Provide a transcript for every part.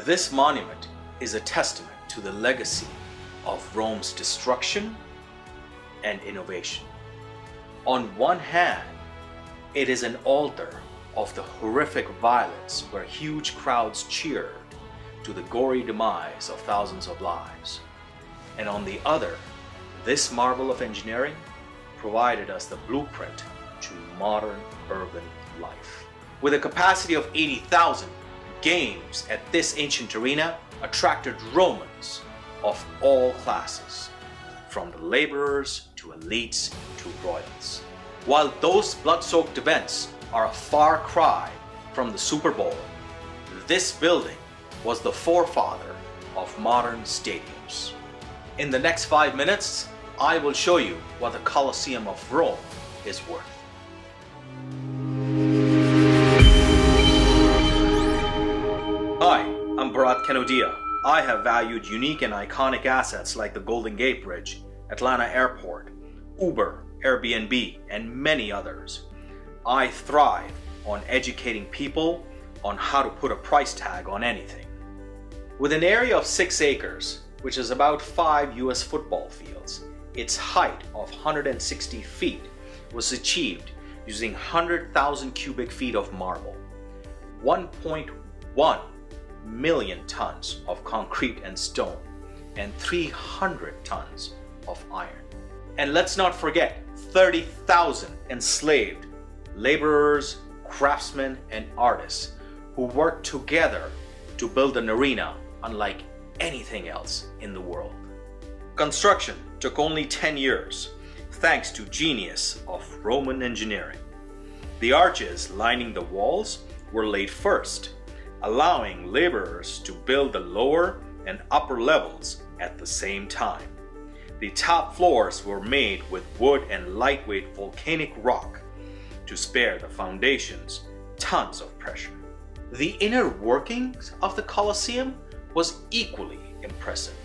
This monument is a testament to the legacy of Rome's destruction and innovation. On one hand, it is an altar of the horrific violence where huge crowds cheered to the gory demise of thousands of lives. And on the other, this marvel of engineering provided us the blueprint to modern urban life. With a capacity of 80,000, games at this ancient arena attracted Romans of all classes, from the laborers to elites to royals. While those blood-soaked events are a far cry from the Super Bowl, this building was the forefather of modern stadiums. In the next 5 minutes, I will show you what the Colosseum of Rome is worth. Hi, I'm Bharat Kanodia. I have valued unique and iconic assets like the Golden Gate Bridge, Atlanta Airport, Uber, Airbnb, and many others. I thrive on educating people on how to put a price tag on anything. With an area of 6 acres, which is about 5 US football fields, its height of 160 feet was achieved using 100,000 cubic feet of marble, 1.1 million tons of concrete and stone, and 300 tons of iron. And let's not forget 30,000 enslaved laborers, craftsmen, and artists who worked together to build an arena unlike anything else in the world. Construction took only 10 years, thanks to genius of Roman engineering. The arches lining the walls were laid first, allowing laborers to build the lower and upper levels at the same time. The top floors were made with wood and lightweight volcanic rock to spare the foundations tons of pressure. The inner workings of the Colosseum was equally impressive.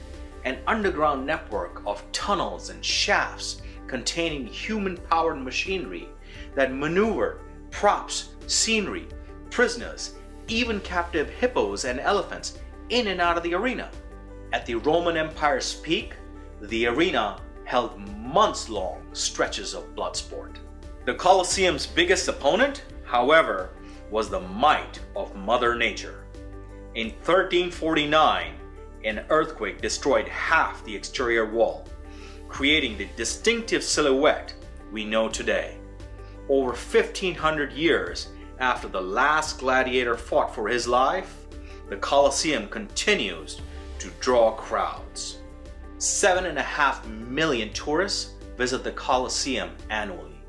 An underground network of tunnels and shafts containing human-powered machinery that maneuvered props, scenery, prisoners, even captive hippos and elephants in and out of the arena. At the Roman Empire's peak, the arena held months-long stretches of blood sport. The Colosseum's biggest opponent, however, was the might of Mother Nature. In 1349, an earthquake destroyed half the exterior wall, creating the distinctive silhouette we know today. Over 1,500 years after the last gladiator fought for his life, the Colosseum continues to draw crowds. 7.5 million tourists visit the Colosseum annually,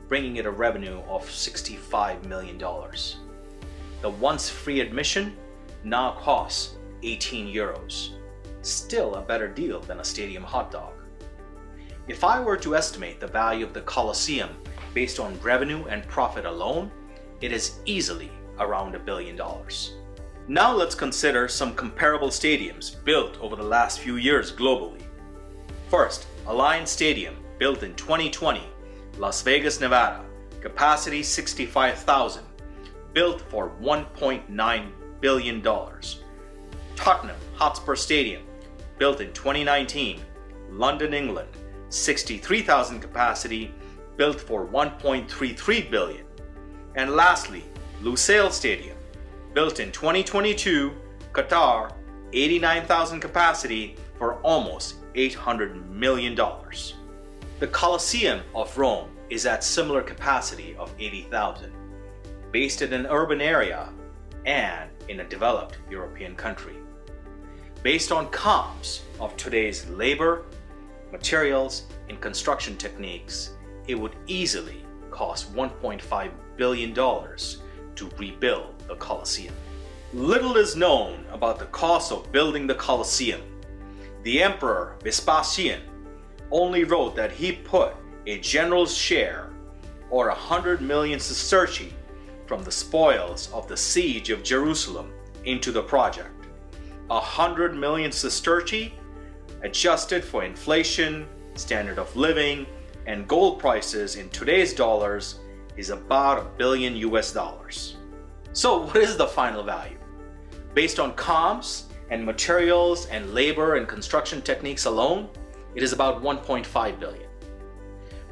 bringing it a revenue of $65 million. The once free admission now costs 18 euros, still a better deal than a stadium hot dog. If I were to estimate the value of the Colosseum based on revenue and profit alone, it is easily around $1 billion. Now let's consider some comparable stadiums built over the last few years globally. First, Alliance Stadium, built in 2020, Las Vegas, Nevada, capacity 65,000, built for $1.9 billion. Tottenham Hotspur Stadium, built in 2019, London, England, 63,000 capacity, built for $1.33 billion. And lastly, Lusail Stadium, built in 2022, Qatar, 89,000 capacity for almost $800 million. The Colosseum of Rome is at similar capacity of 80,000, based in an urban area and in a developed European country. Based on comps of today's labor, materials, and construction techniques, it would easily cost $1.5 billion to rebuild the Colosseum. Little is known about the cost of building the Colosseum. The Emperor Vespasian only wrote that he put a general's share, or 100 million sestertii, from the spoils of the siege of Jerusalem into the project. 100 million sestertii, adjusted for inflation, standard of living, and gold prices in today's dollars, is about $1 billion US. So what is the final value? Based on comms and materials and labor and construction techniques alone, it is about 1.5 billion.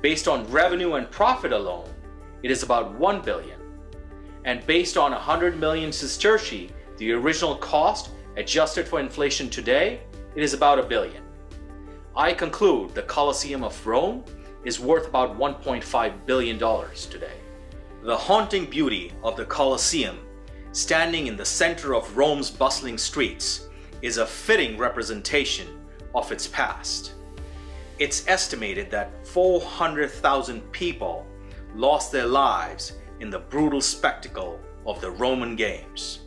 Based on revenue and profit alone, it is about 1 billion. And based on 100 million sestertii, the original cost adjusted for inflation today, it is about 1 billion. I conclude the Colosseum of Rome is worth about $1.5 billion today. The haunting beauty of the Colosseum, standing in the center of Rome's bustling streets, is a fitting representation of its past. It's estimated that 400,000 people lost their lives in the brutal spectacle of the Roman games.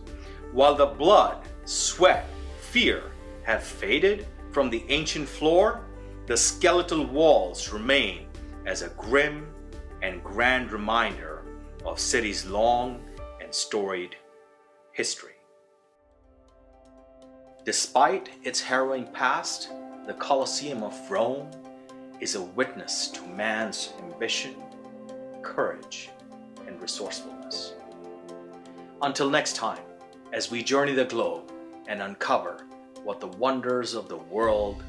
While the blood, sweat, fear have faded from the ancient floor, the skeletal walls remain as a grim and grand reminder of city's long and storied history. Despite its harrowing past, the Colosseum of Rome is a witness to man's ambition, courage, and resourcefulness. Until next time, as we journey the globe and uncover what the wonders of the world